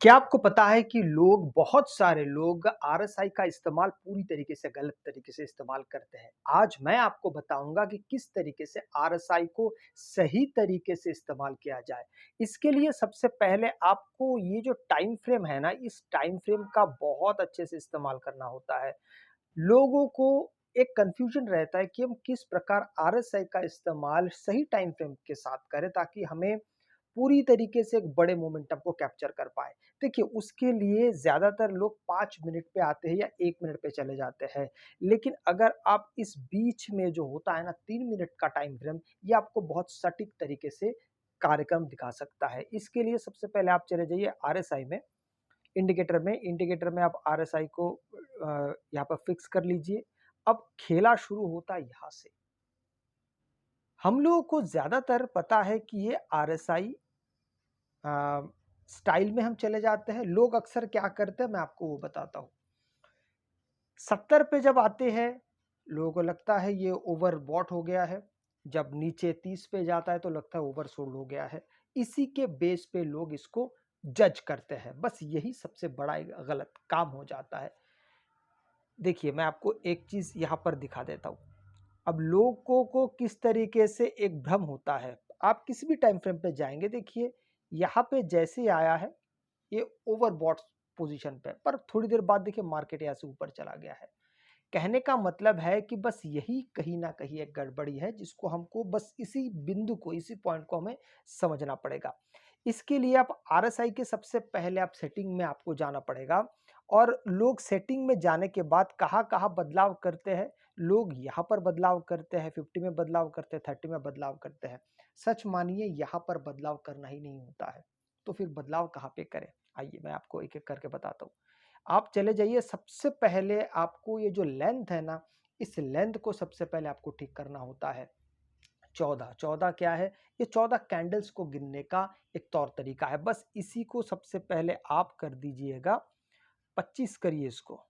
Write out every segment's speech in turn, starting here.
क्या आपको पता है कि बहुत सारे लोग आरएसआई का इस्तेमाल पूरी तरीके से गलत तरीके से इस्तेमाल करते हैं। आज मैं आपको बताऊँगा कि किस तरीके से आरएसआई को सही तरीके से इस्तेमाल किया जाए। इसके लिए सबसे पहले आपको ये जो टाइम फ्रेम है ना, इस टाइम फ्रेम का बहुत अच्छे से इस्तेमाल करना होता है। लोगों को एक कन्फ्यूजन रहता है कि हम किस प्रकार आरएसआई का इस्तेमाल सही टाइम फ्रेम के साथ करें ताकि हमें पूरी तरीके से एक बड़े मोमेंटम को कैप्चर कर पाएँ। देखिए, उसके लिए ज़्यादातर लोग 5 मिनट पे आते हैं या 1 मिनट पे चले जाते हैं। लेकिन अगर आप इस बीच में जो होता है ना 3 मिनट का टाइम फ्रेम, ये आपको बहुत सटीक तरीके से कार्यक्रम दिखा सकता है। इसके लिए सबसे पहले आप चले जाइए आरएसआई में, इंडिकेटर में आप आरएसआई को यहाँ पर फिक्स कर लीजिए। अब खेला शुरू होता है यहाँ से। हम लोगों को ज़्यादातर पता है कि ये आरएसआई अ, स्टाइल में हम चले जाते हैं। लोग अक्सर क्या करते हैं मैं आपको वो बताता हूँ। 70 पे जब आते हैं, लोगों को लगता है ये ओवरबॉट हो गया है। जब नीचे 30 पे जाता है तो लगता है ओवरसोल्ड हो गया है। इसी के बेस पे लोग इसको जज करते हैं। बस यही सबसे बड़ा एक गलत काम हो जाता है। देखिए, मैं आपको एक चीज़ यहाँ पर दिखा देता हूँ। अब लोगों को किस तरीके से एक भ्रम होता है। आप किसी भी टाइम फ्रेम पे जाएँगे, देखिए यहाँ पे जैसे ही आया है ये ओवरबॉट पोजीशन पे, पर थोड़ी देर बाद देखिए मार्केट यहाँ से ऊपर चला गया है। कहने का मतलब है कि बस यही कहीं न कहीं एक गड़बड़ी है जिसको हमको बस इसी बिंदु को, इसी पॉइंट को हमें समझना पड़ेगा। इसके लिए आप आरएसआई के सबसे पहले आप सेटिंग में आपको जाना पड़ेगा और लोग सेटिंग में जाने के बाद कहाँ-कहाँ बदलाव करते हैं, लोग यहाँ पर बदलाव करते हैं, 50 में बदलाव करते हैं, 30 में बदलाव करते हैं। सच मानिए यहाँ पर बदलाव करना ही नहीं होता है, तो फिर बदलाव कहाँ पे करें? आइए मैं आपको एक-एक करके बताता हूँ। आप चले जाइए सबसे पहले आपको ये जो लेंथ है ना, इस लेंथ को सबसे पहले आपको ठीक करना होता है। 14 14 क्या है? ये 14 कैंडल्स को गिनने का एक तौर तरीका है। बस इसी को सबसे पहले आप कर दीजिएगा 25 करिए इसको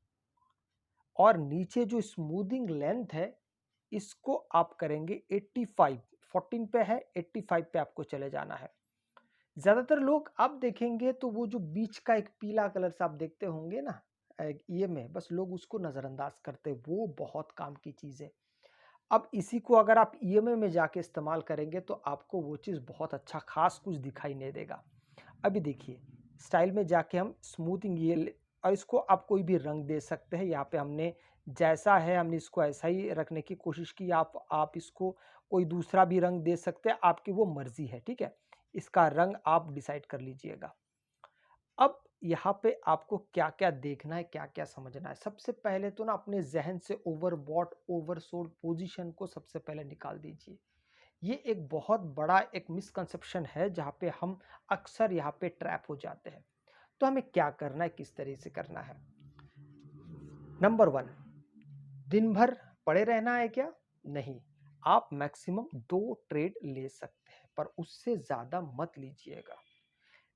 और नीचे जो स्मूथिंग लेंथ है, इसको आप करेंगे 85 14 पे है, 85 पे आपको चले जाना है। ज़्यादातर लोग आप देखेंगे तो वो जो बीच का एक पीला कलर सा आप देखते होंगे ना ये में बस लोग उसको नज़रअंदाज करते हैं, वो बहुत काम की चीज़ है। अब इसी को अगर आप ईएमआई में जाके इस्तेमाल करेंगे तो आपको वो चीज़ बहुत अच्छा ख़ास कुछ दिखाई नहीं देगा। अभी देखिए, स्टाइल में जाके हम स्मूथिंग ये ले और इसको आप कोई भी रंग दे सकते हैं। यहाँ पे हमने जैसा है हमने इसको ऐसा ही रखने की कोशिश की। आप इसको कोई दूसरा भी रंग दे सकते हैं, आपकी वो मर्ज़ी है, ठीक है? इसका रंग आप डिसाइड कर लीजिएगा। अब यहाँ पे आपको क्या-क्या देखना है, क्या-क्या समझना है। सबसे पहले तो ना अपने ज़हन से ओवरबॉट, ओवरसोल्ड पोज़ीशन को सबसे पहले निकाल दीजिए। ये एक बहुत बड़ा एक मिसकंसेप्शन है जहाँ पे हम अक्सर यहाँ पे ट्रैप हो जाते हैं। तो हमें क्या करना है, किस तरह से करना है? नंबर 1 दिन भर पड़े रहना है क्या? नहीं। आप मैक्सिमम 2 ट्रेड ले सकते हैं, पर उससे ज़्यादा मत लीजिएगा।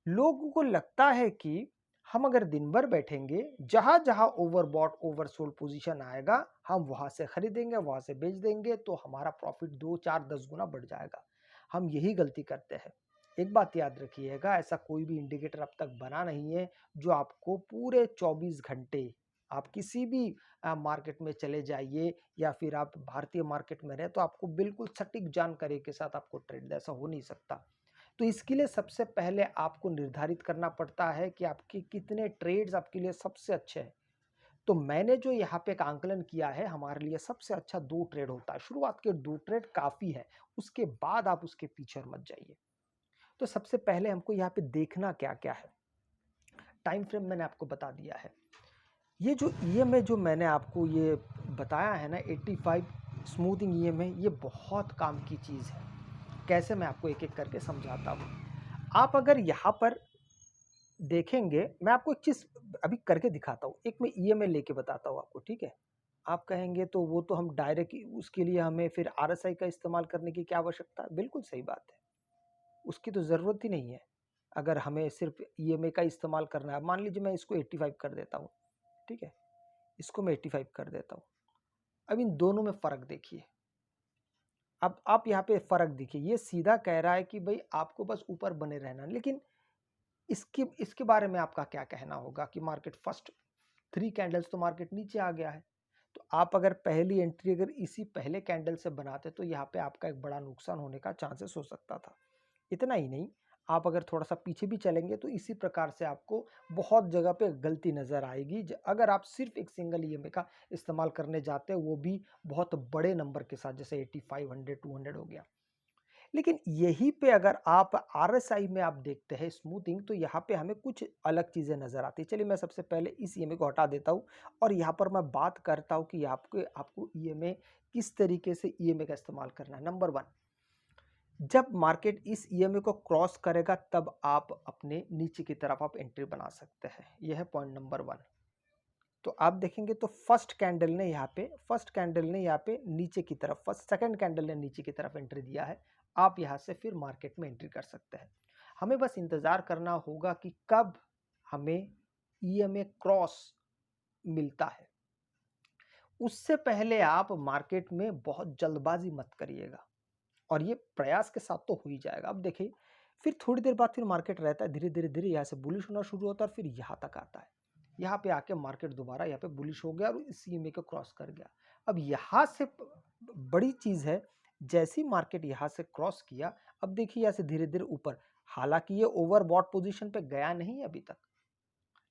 लोगों को लगता है कि हम अगर दिन भर बैठेंगे, जहाँ-जहाँ ओवरबॉट, ओवरसोल्ड पोज़ीशन आएगा, हम वहाँ से खरीदेंगे, वहाँ से बेच देंगे, तो हमारा प्रॉफ़िट 2, 4, 10 गुना बढ़ जाएगा। हम यही गलती करते हैं। एक बात याद रखिएगा, ऐसा कोई भी इंडिकेटर अब तक बना नहीं है, जो आपको पूरे 24 घंटे आप किसी भी मार्केट में चले जाइए या फिर आप भारतीय मार्केट में रहें, तो आपको बिल्कुल सटीक जानकारी के साथ आपको ट्रेड दे, ऐसा हो नहीं सकता। तो इसके लिए सबसे पहले आपको निर्धारित करना पड़ता है कि आपके कितने ट्रेड्स आपके लिए सबसे अच्छे हैं। तो मैंने जो यहाँ पे एक आंकलन किया है, हमारे लिए सबसे अच्छा 2 ट्रेड होता है। शुरुआत के 2 ट्रेड काफ़ी है, उसके बाद आप उसके पीछे और मत जाइए। तो सबसे पहले हमको यहाँ पे देखना क्या-क्या है। टाइम फ्रेम मैंने आपको बता दिया है। ये जो ईएमआई जो मैंने आपको ये बताया है ना 85 स्मूथिंग ईएमआई, ये बहुत काम की चीज़ है। कैसे मैं आपको एक-एक करके समझाता हूँ। आप अगर यहाँ पर देखेंगे, मैं आपको एक चीज़ अभी करके दिखाता हूँ। एक मैं ईएमआई लेके बताता हूँ आपको, ठीक है? आप कहेंगे तो वो तो हम डायरेक्ट ही उसके लिए हमें फिर आरएसआई का इस्तेमाल करने की क्या आवश्यकता है? बिल्कुल सही बात है। उसकी तो ज़रूरत ही नहीं है। अगर हमें सिर्फ़ ईएमआई का इस्तेमाल करना है, मान लीजिए मैं इसको 85 कर देता हूँ, ठीक है? इसको मैं 85 कर देता हूँ। अब इन दोनों में फ़र्क देखिए। अब आप यहाँ पे फ़र्क देखिए, ये सीधा कह रहा है कि भई आपको बस ऊपर बने रहना है, लेकिन इसके इसके बारे में आपका क्या कहना होगा कि मार्केट फर्स्ट 3 कैंडल्स तो मार्केट नीचे आ गया है। तो आप अगर पहली एंट्री अगर इसी पहले कैंडल से बनाते तो यहाँ पे आपका एक बड़ा नुकसान होने का चांसेस हो सकता था। इतना ही नहीं, आप अगर थोड़ा-सा पीछे भी चलेंगे तो इसी प्रकार से आपको बहुत जगह पे गलती नज़र आएगी। ज अगर आप सिर्फ़ एक सिंगल ईएमए का इस्तेमाल करने जाते हैं, वो भी बहुत बड़े नंबर के साथ, जैसे 85, 100, 200 हो गया। लेकिन यहीं पे अगर आप आरएसआई में आप देखते हैं स्मूथिंग, तो यहाँ पे हमें कुछ अलग चीज़ें नज़र आती हैं। चलिए मैं सबसे पहले इस ईएमए को हटा देता हूँ और यहाँ पर मैं बात करता हूँ कि आपको ईएमए किस तरीके से ईएमए का इस्तेमाल करना है। नंबर 1, जब मार्केट इस ईएमए को क्रॉस करेगा तब आप अपने नीचे की तरफ आप एंट्री बना सकते हैं। यह है पॉइंट नंबर 1। तो आप देखेंगे तो फर्स्ट कैंडल ने यहाँ पे नीचे की तरफ, सेकंड कैंडल ने नीचे की तरफ एंट्री दिया है। आप यहाँ से फिर मार्केट में एंट्री कर सकते हैं। हमें बस इंतजार करना होगा कि कब हमें ईएमए क्रॉस मिलता है। उससे पहले आप मार्केट में बहुत जल्दबाजी मत करिएगा और ये प्रयास के साथ तो हो ही जाएगा। अब देखिए, फिर थोड़ी देर बाद फिर मार्केट रहता है, धीरे-धीरे यहाँ से बुलिश होना शुरू होता है और फिर यहाँ तक आता है। यहाँ पे आके मार्केट दोबारा यहाँ पे बुलिश हो गया और इस ईएमए को क्रॉस कर गया। अब यहाँ से बड़ी चीज़ है, जैसी मार्केट यहाँ से क्रॉस किया, अब देखिए यहाँ से धीरे-धीरे ऊपर। हालाँकि ये ओवरबॉट पोज़ीशन पे गया नहीं है अभी तक,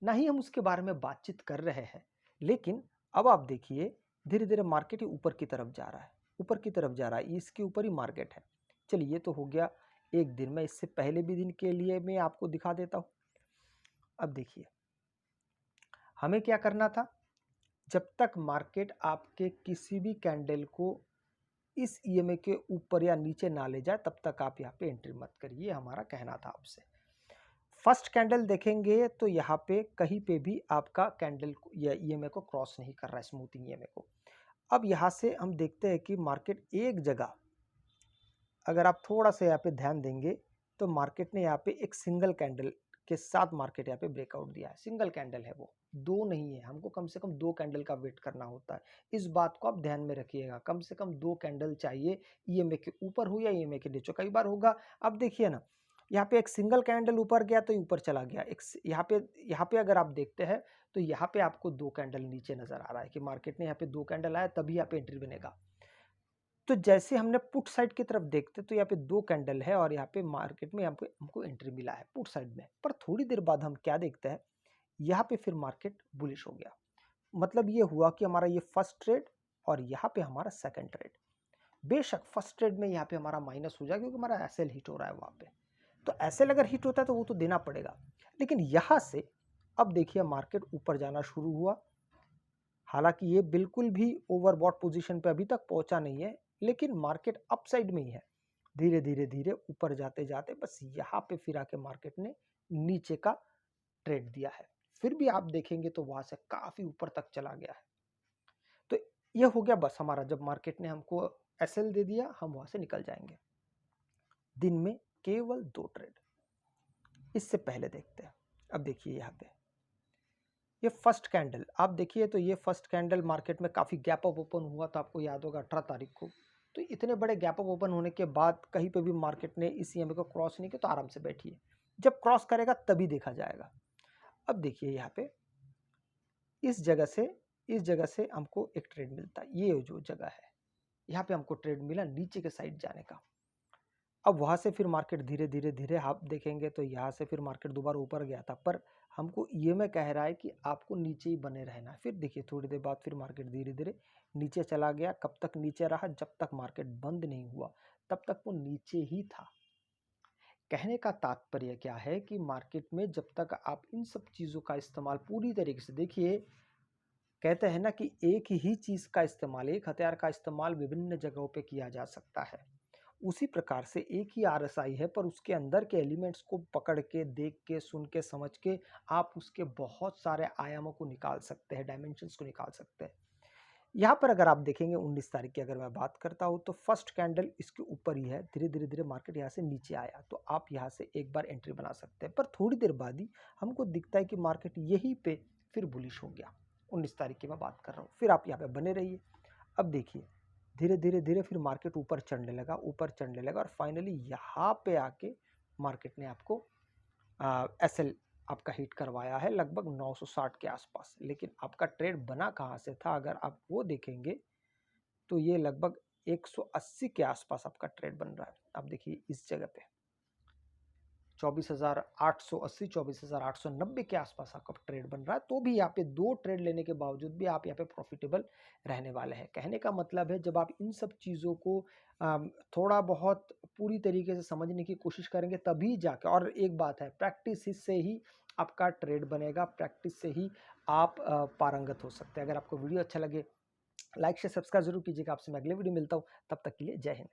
ना ही हम उसके बारे में बातचीत कर रहे हैं। लेकिन अब आप देखिए, धीरे-धीरे मार्केट ही ऊपर की तरफ जा रहा है, ऊपर की तरफ जा रहा है, इसके ऊपर ही मार्केट है। चलिए ये तो हो गया एक दिन में, इससे पहले भी दिन के लिए मैं आपको दिखा देता हूँ। अब देखिए, हमें क्या करना था, जब तक मार्केट आपके किसी भी कैंडल को इस ईएमए के ऊपर या नीचे ना ले जाए, तब तक आप यहाँ पे एंट्री मत करिए, ये हमारा कहना था आपसे। फर्स्ट कैंडल देखेंगे तो यहाँ पे कहीं पे भी आपका कैंडल या ईएमए को क्रॉस नहीं कर रहा है, स्मूथिंग ईएमए को। अब यहाँ से हम देखते हैं कि मार्केट एक जगह, अगर आप थोड़ा सा यहाँ पे ध्यान देंगे तो मार्केट ने यहाँ पे एक सिंगल कैंडल के साथ मार्केट यहाँ पे ब्रेकआउट दिया है। सिंगल कैंडल है वो, दो नहीं है। हमको कम से कम 2 कैंडल का वेट करना होता है। इस बात को आप ध्यान में रखिएगा, कम से कम 2 कैंडल चाहिए, ईएमए के ऊपर हो या ईएमए के नीचे। कई बार होगा, अब देखिए ना, यहाँ पे एक सिंगल कैंडल ऊपर गया तो ऊपर चला गया। यहाँ पे अगर आप देखते हैं तो यहाँ पे आपको 2 कैंडल नीचे नजर आ रहा है कि मार्केट ने यहाँ पे 2 कैंडल आया तभी यहाँ पे एंट्री बनेगा। तो जैसे हमने पुट साइड की तरफ देखते तो यहाँ पे 2 कैंडल है और यहाँ पे मार्केट में हमको एंट्री मिला है पुट साइड में। पर थोड़ी देर बाद हम क्या देखते हैं, यहाँ पे फिर मार्केट बुलिश हो गया। मतलब ये हुआ कि हमारा ये फर्स्ट ट्रेड और यहाँ पे हमारा सेकंड ट्रेड। बेशक फर्स्ट ट्रेड में यहाँ पे हमारा माइनस हो जाए क्योंकि हमारा एसएल हिट हो रहा है वहाँ पे। तो एसएल अगर हिट होता है तो वो तो देना पड़ेगा। लेकिन यहाँ से अब देखिए मार्केट ऊपर जाना शुरू हुआ। हालांकि ये बिल्कुल भी ओवरबॉट पोजीशन पे अभी तक पहुंचा नहीं है, लेकिन मार्केट अपसाइड में ही है। धीरे धीरे धीरे ऊपर जाते जाते बस यहाँ पे फिर आके मार्केट ने नीचे का ट्रेड दिया है। फिर भी आप देखेंगे तो वहां से काफी ऊपर तक चला गया है। तो ये हो गया बस हमारा, जब मार्केट ने हमको एसएल दे दिया हम वहां से निकल जाएंगे। दिन में केवल 2 ट्रेड। इससे पहले देखते हैं। अब देखिए यहाँ पे ये फर्स्ट कैंडल आप देखिए तो ये फर्स्ट कैंडल मार्केट में काफ़ी गैप अप ओपन हुआ था, आपको याद होगा 18 तारीख को। तो इतने बड़े गैप अप ओपन होने के बाद कहीं पे भी मार्केट ने इस ईएमए को क्रॉस नहीं किया तो आराम से बैठिए, जब क्रॉस करेगा तभी देखा जाएगा। अब देखिए यहाँ पे इस जगह से हमको एक ट्रेड मिलता है, ये जो जगह है यहाँ पे हमको ट्रेड मिला नीचे के साइड जाने का। अब वहां से फिर मार्केट धीरे धीरे धीरे आप देखेंगे तो यहाँ से फिर मार्केट दोबारा ऊपर गया था, पर हमको ईएमए कह रहा है कि आपको नीचे ही बने रहना है। फिर देखिए थोड़ी देर बाद फिर मार्केट धीरे धीरे नीचे चला गया। कब तक नीचे रहा, जब तक मार्केट बंद नहीं हुआ तब तक वो नीचे ही था। कहने का तात्पर्य क्या है कि मार्केट में जब तक आप इन सब चीज़ों का इस्तेमाल पूरी तरीके से देखिए, कहते हैं ना कि एक ही चीज़ का इस्तेमाल, एक हथियार का इस्तेमाल विभिन्न जगहों पे किया जा सकता है। उसी प्रकार से एक ही आरएसआई है, पर उसके अंदर के एलिमेंट्स को पकड़ के, देख के, सुन के, समझ के आप उसके बहुत सारे आयामों को निकाल सकते हैं, डायमेंशंस को निकाल सकते हैं। यहाँ पर अगर आप देखेंगे 19 तारीख की अगर मैं बात करता हूँ तो फर्स्ट कैंडल इसके ऊपर ही है, धीरे धीरे धीरे मार्केट यहाँ से नीचे आया तो आप यहाँ से एक बार एंट्री बना सकते हैं। पर थोड़ी देर बाद ही हमको दिखता है कि मार्केट यहीं पे फिर बुलिश हो गया। 19 तारीख की मैं बात कर रहा हूँ, फिर आप यहाँ पे बने रहिए। अब देखिए धीरे धीरे धीरे फिर मार्केट ऊपर चढ़ने लगा और फाइनली यहाँ पे आके मार्केट ने आपको एसएल आपका हिट करवाया है लगभग 960 के आसपास। लेकिन आपका ट्रेड बना कहाँ से था, अगर आप वो देखेंगे तो ये लगभग 180 के आसपास आपका ट्रेड बन रहा है। आप देखिए इस जगह पे 24,880 24,890 के आसपास आपका ट्रेड बन रहा है। तो भी यहाँ पे 2 ट्रेड लेने के बावजूद भी आप यहाँ पे प्रॉफिटेबल रहने वाले हैं। कहने का मतलब है जब आप इन सब चीज़ों को थोड़ा बहुत पूरी तरीके से समझने की कोशिश करेंगे तभी जाके, और एक बात है, प्रैक्टिस से ही आपका ट्रेड बनेगा, प्रैक्टिस से ही आप पारंगत हो सकते हैं। अगर आपको वीडियो अच्छा लगे लाइक शेयर सब्सक्राइब जरूर कीजिएगा। आपसे मैं अगले वीडियो मिलता हूँ, तब तक के लिए जय हिंद।